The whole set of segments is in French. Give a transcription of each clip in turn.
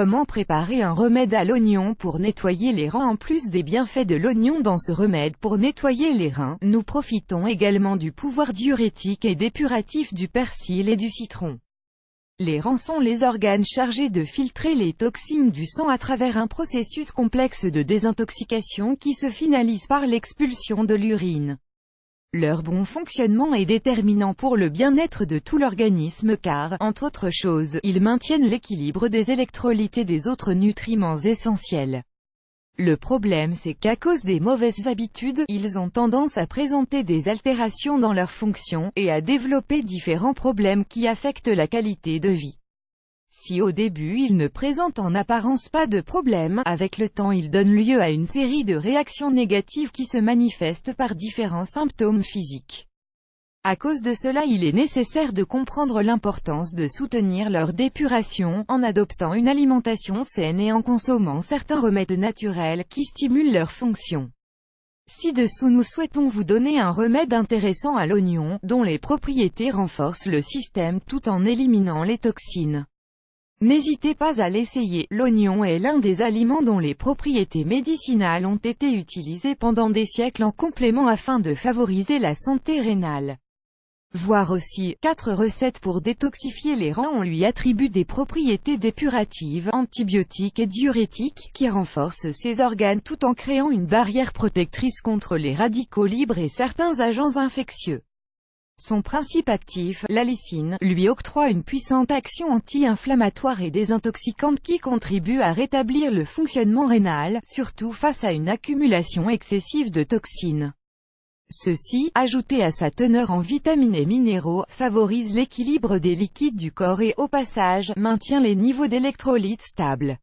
Comment préparer un remède à l'oignon pour nettoyer les reins? En plus des bienfaits de l'oignon dans ce remède pour nettoyer les reins, nous profitons également du pouvoir diurétique et dépuratif du persil et du citron. Les reins sont les organes chargés de filtrer les toxines du sang à travers un processus complexe de désintoxication qui se finalise par l'expulsion de l'urine. Leur bon fonctionnement est déterminant pour le bien-être de tout l'organisme car, entre autres choses, ils maintiennent l'équilibre des électrolytes et des autres nutriments essentiels. Le problème c'est qu'à cause des mauvaises habitudes, ils ont tendance à présenter des altérations dans leur fonction, et à développer différents problèmes qui affectent la qualité de vie. Si au début ils ne présentent en apparence pas de problème, avec le temps ils donnent lieu à une série de réactions négatives qui se manifestent par différents symptômes physiques. À cause de cela, il est nécessaire de comprendre l'importance de soutenir leur dépuration, en adoptant une alimentation saine et en consommant certains remèdes naturels qui stimulent leur fonction. Ci-dessous nous souhaitons vous donner un remède intéressant à l'oignon, dont les propriétés renforcent le système tout en éliminant les toxines. N'hésitez pas à l'essayer. L'oignon est l'un des aliments dont les propriétés médicinales ont été utilisées pendant des siècles en complément afin de favoriser la santé rénale. Voir aussi, 4 recettes pour détoxifier les reins. On lui attribue des propriétés dépuratives, antibiotiques et diurétiques, qui renforcent ses organes tout en créant une barrière protectrice contre les radicaux libres et certains agents infectieux. Son principe actif, l'allicine, lui octroie une puissante action anti-inflammatoire et désintoxicante qui contribue à rétablir le fonctionnement rénal, surtout face à une accumulation excessive de toxines. Ceci, ajouté à sa teneur en vitamines et minéraux, favorise l'équilibre des liquides du corps et, au passage, maintient les niveaux d'électrolytes stables.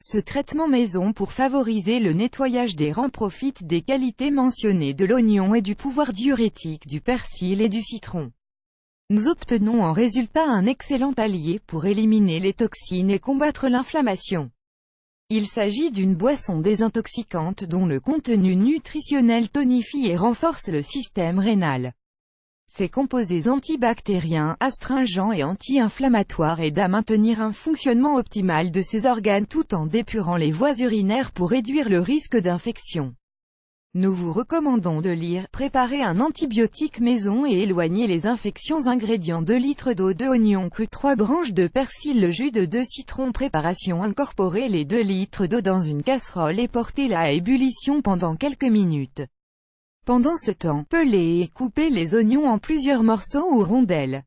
Ce traitement maison pour favoriser le nettoyage des reins profite des qualités mentionnées de l'oignon et du pouvoir diurétique du persil et du citron. Nous obtenons en résultat un excellent allié pour éliminer les toxines et combattre l'inflammation. Il s'agit d'une boisson désintoxicante dont le contenu nutritionnel tonifie et renforce le système rénal. Ses composés antibactériens, astringents et anti-inflammatoires aident à maintenir un fonctionnement optimal de ces organes tout en dépurant les voies urinaires pour réduire le risque d'infection. Nous vous recommandons de lire « Préparer un antibiotique maison et éloigner les infections ». Ingrédients: 2 litres d'eau, 2 oignons crus, 3 branches de persil, le jus de 2 citrons. Préparation: incorporez les 2 litres d'eau dans une casserole et portez-la à ébullition pendant quelques minutes. Pendant ce temps, pelez et coupez les oignons en plusieurs morceaux ou rondelles.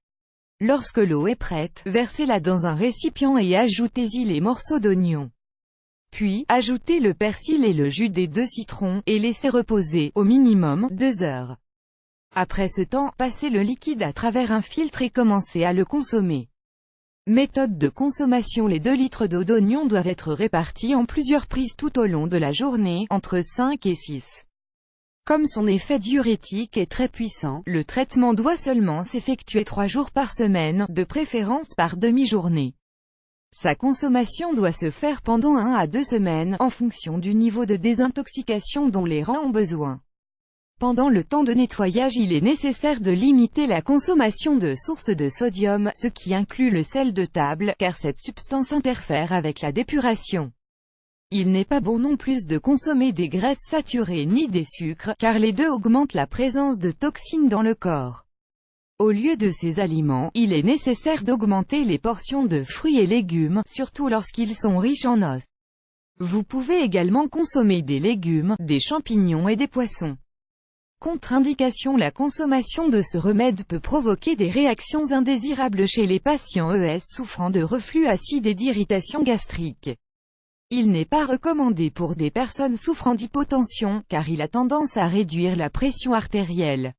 Lorsque l'eau est prête, versez-la dans un récipient et ajoutez-y les morceaux d'oignons. Puis, ajoutez le persil et le jus des 2 citrons, et laissez reposer, au minimum, 2 heures. Après ce temps, passez le liquide à travers un filtre et commencez à le consommer. Méthode de consommation: les 2 litres d'eau d'oignon doivent être répartis en plusieurs prises tout au long de la journée, entre 5 et 6. Comme son effet diurétique est très puissant, le traitement doit seulement s'effectuer 3 jours par semaine, de préférence par demi-journée. Sa consommation doit se faire pendant 1 à 2 semaines, en fonction du niveau de désintoxication dont les reins ont besoin. Pendant le temps de nettoyage, il est nécessaire de limiter la consommation de sources de sodium, ce qui inclut le sel de table, car cette substance interfère avec la dépuration. Il n'est pas bon non plus de consommer des graisses saturées ni des sucres, car les deux augmentent la présence de toxines dans le corps. Au lieu de ces aliments, il est nécessaire d'augmenter les portions de fruits et légumes, surtout lorsqu'ils sont riches en os. Vous pouvez également consommer des légumes, des champignons et des poissons. Contre-indication: la consommation de ce remède peut provoquer des réactions indésirables chez les patients souffrant de reflux acide et d'irritation gastrique. Il n'est pas recommandé pour des personnes souffrant d'hypotension, car il a tendance à réduire la pression artérielle.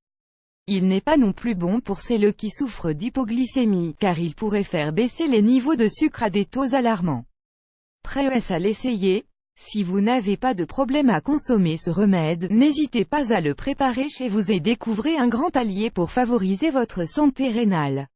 Il n'est pas non plus bon pour celles qui souffrent d'hypoglycémie, car il pourrait faire baisser les niveaux de sucre à des taux alarmants. Prêt à l'essayer? Si vous n'avez pas de problème à consommer ce remède, n'hésitez pas à le préparer chez vous et découvrez un grand allié pour favoriser votre santé rénale.